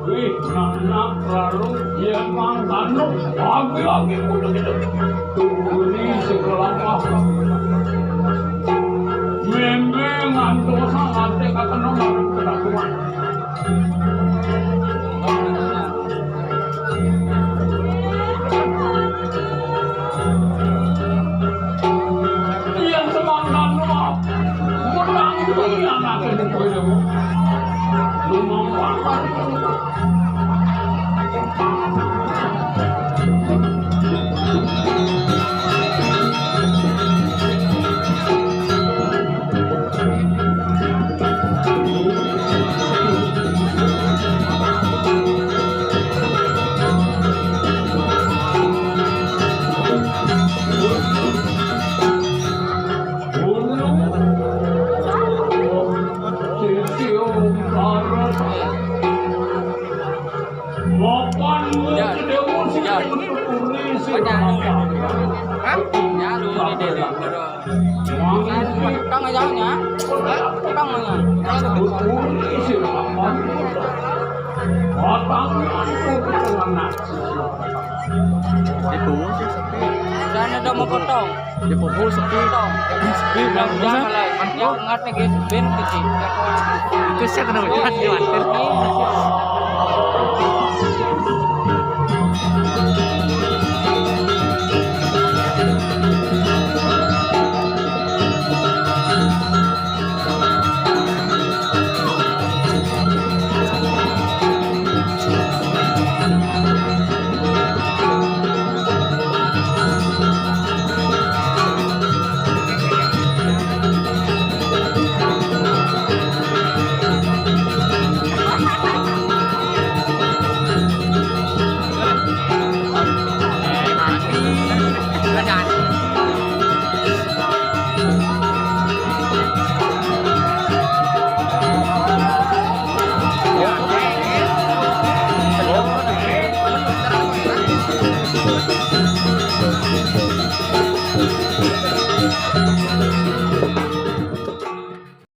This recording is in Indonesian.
Wih, anak lalu dia makan lagi udah gitu. Turi sekolah apa? Memang ngantuk sangat kata nomor kelakuan. Yang semangat loh, menang itu yang akan dipilih. Lumang apa? Căng aja nya. Căng aja. Itu Dan ada mau potong. dipukul sepi sepi Yang bang yang ngerti guys, ben kecil. itu saya kena hujan di wanter Ini